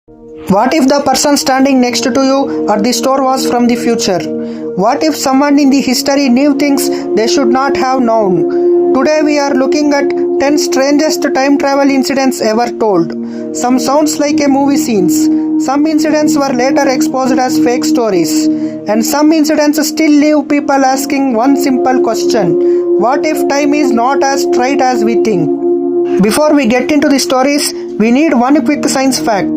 What if the person standing next to you at the store was from the future? What if someone in the history knew things they should not have known? Today we are looking at 10 strangest time travel incidents ever told. Some sounds like a movie scenes. Some incidents were later exposed as fake stories. And some incidents still leave people asking one simple question. What if time is not as straight as we think? Before we get into the stories, we need one quick science fact.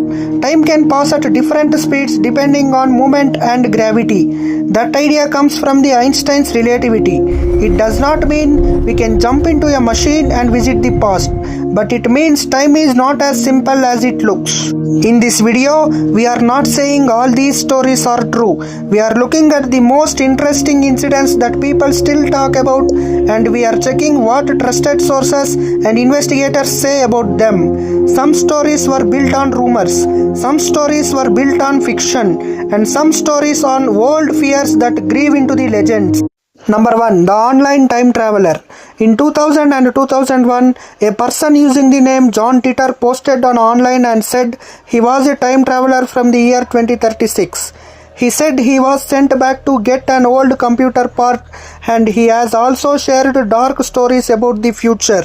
Time can pass at different speeds depending on movement and gravity. That idea comes from the Einstein's relativity. It does not mean we can jump into a machine and visit the past, but it means time is not as simple as it looks. In this video, we are not saying all these stories are true. We are looking at the most interesting incidents that people still talk about, and we are checking what trusted sources and investigators say about them. Some stories were built on rumors, some stories were built on fiction, and some stories on old fears that grew into the legends. Number 1. The online time traveler. In 2000 and 2001, a person using the name John Titor posted on online and said he was a time traveler from the year 2036. He said he was sent back to get an old computer part, and he has also shared dark stories about the future.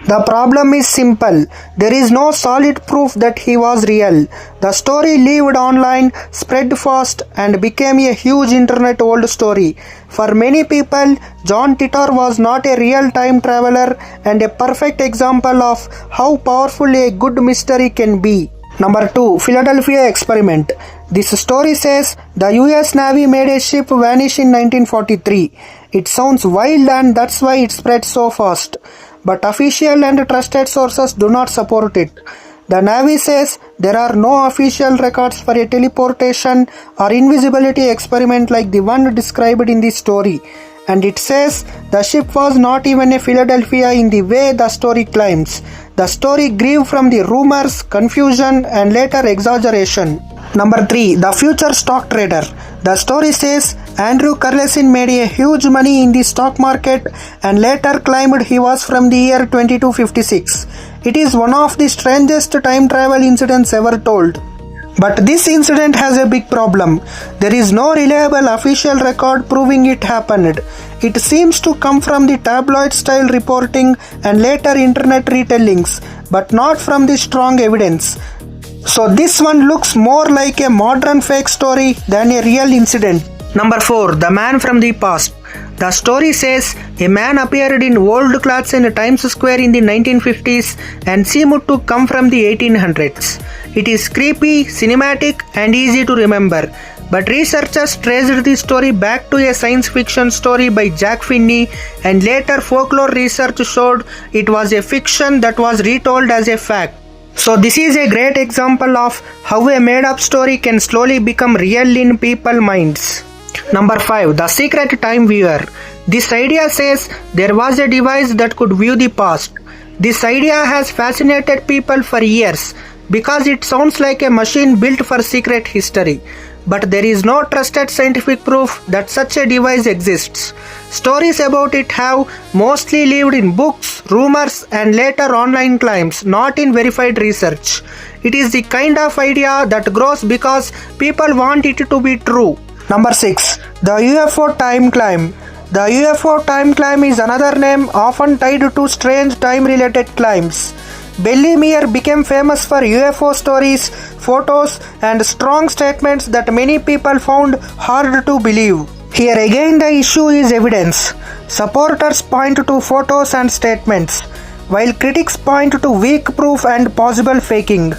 The problem is simple. There is no solid proof that he was real. The story lived online, spread fast, and became a huge internet old story. For many people, John Titor was not a real time traveler and a perfect example of how powerful a good mystery can be. Number 2. Philadelphia experiment. This story says the US Navy made a ship vanish in 1943. It sounds wild, and that's why it spread so fast. But official and trusted sources do not support it. The Navy says there are no official records for a teleportation or invisibility experiment like the one described in the story. And it says the ship was not even a Philadelphia in the way the story claims. The story grew from the rumors, confusion, and later exaggeration. Number 3. The future stock trader. The story says Andrew Carlesin made a huge money in the stock market and later claimed he was from the year 2256. It is one of the strangest time travel incidents ever told. But this incident has a big problem. There is no reliable official record proving it happened. It seems to come from the tabloid style reporting and later internet retellings, but not from the strong evidence. So this one looks more like a modern fake story than a real incident. Number 4. The man from the past. The story says a man appeared in old clothes in Times Square in the 1950s and seemed to come from the 1800s. It is creepy, cinematic, and easy to remember. But researchers traced the story back to a science fiction story by Jack Finney, and later folklore research showed it was a fiction that was retold as a fact. So this is a great example of how a made-up story can slowly become real in people's minds. Number 5. The secret time viewer. This idea says there was a device that could view the past. This idea has fascinated people for years because it sounds like a machine built for secret history. But there is no trusted scientific proof that such a device exists. Stories about it have mostly lived in books, rumors, and later online claims, not in verified research. It is the kind of idea that grows because people want it to be true. Number 6. The UFO time climb. The UFO time climb is another name often tied to strange time-related claims. Billy Meir became famous for UFO stories, photos, and strong statements that many people found hard to believe. Here again the issue is evidence. Supporters point to photos and statements, while critics point to weak proof and possible faking.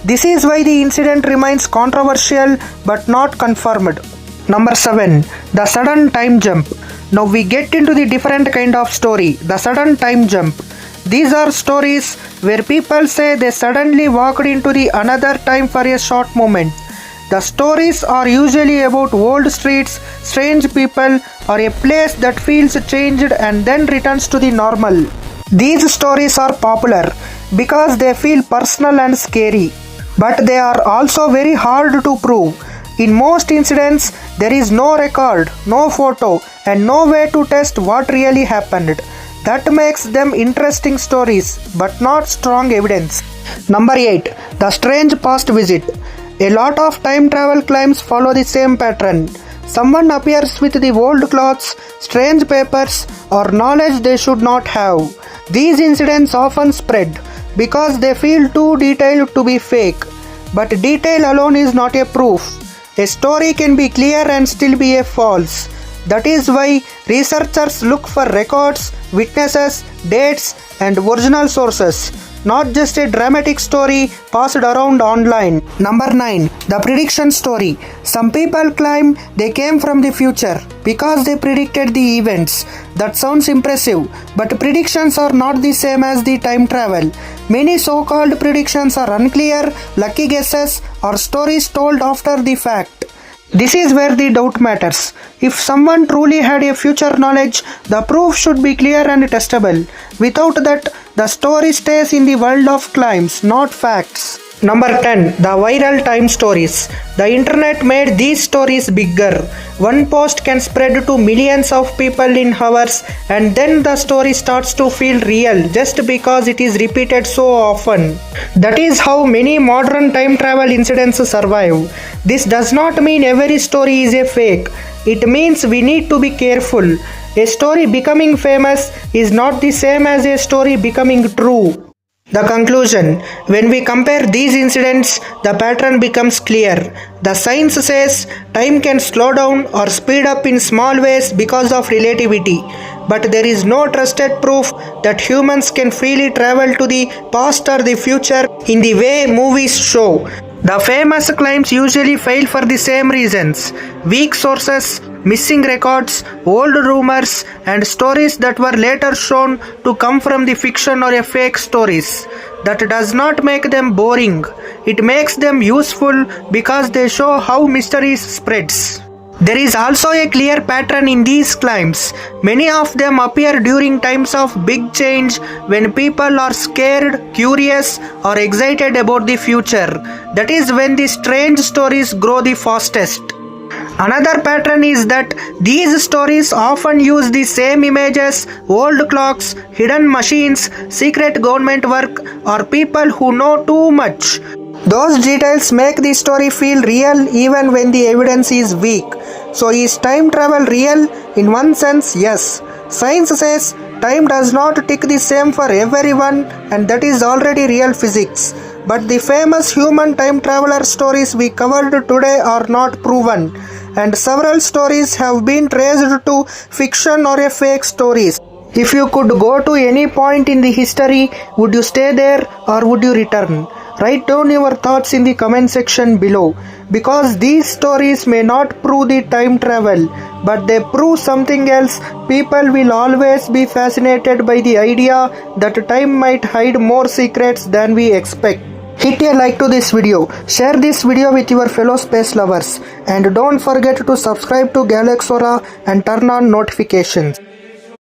This is why the incident remains controversial but not confirmed. Number 7. The sudden time jump. Now we get into the different kind of story, the sudden time jump. These are stories where people say they suddenly walked into the another time for a short moment. The stories are usually about old streets, strange people, or a place that feels changed and then returns to the normal. These stories are popular because they feel personal and scary, but they are also very hard to prove. In most incidents, there is no record, no photo, and no way to test what really happened. That makes them interesting stories, but not strong evidence. Number 8. The strange past visit. A lot of time travel claims follow the same pattern. Someone appears with the old clothes, strange papers, or knowledge they should not have. These incidents often spread because they feel too detailed to be fake. But detail alone is not a proof. A story can be clear and still be a false. That is why researchers look for records, witnesses, dates, and original sources, not just a dramatic story passed around online. Number 9. The prediction story. Some people claim they came from the future because they predicted the events. That sounds impressive, but predictions are not the same as the time travel. Many so-called predictions are unclear, lucky guesses, or stories told after the fact. This is where the doubt matters. If someone truly had a future knowledge, the proof should be clear and testable. Without that, the story stays in the world of claims, not facts. Number 10. The viral time stories. The internet made these stories bigger. One post can spread to millions of people in hours, and then the story starts to feel real just because it is repeated so often. That is how many modern time travel incidents survive. This does not mean every story is a fake. It means we need to be careful. A story becoming famous is not the same as a story becoming true. The conclusion. When we compare these incidents, the pattern becomes clear. The science says time can slow down or speed up in small ways because of relativity. But there is no trusted proof that humans can freely travel to the past or the future in the way movies show. The famous claims usually fail for the same reasons: weak sources, missing records, old rumors, and stories that were later shown to come from the fiction or a fake stories. That does not make them boring. It makes them useful because they show how mystery spreads. There is also a clear pattern in these claims. Many of them appear during times of big change when people are scared, curious, or excited about the future. That is when the strange stories grow the fastest. Another pattern is that these stories often use the same images: old clocks, hidden machines, secret government work, or people who know too much. Those details make the story feel real even when the evidence is weak. So is time travel real? In one sense, yes. Science says time does not tick the same for everyone, and that is already real physics. But the famous human time traveler stories we covered today are not proven, and several stories have been traced to fiction or a fake stories. If you could go to any point in the history, would you stay there or would you return? Write down your thoughts in the comment section below, because these stories may not prove the time travel, but they prove something else. People will always be fascinated by the idea that time might hide more secrets than we expect. Hit a like to this video, share this video with your fellow space lovers, and don't forget to subscribe to Galaxora and turn on notifications.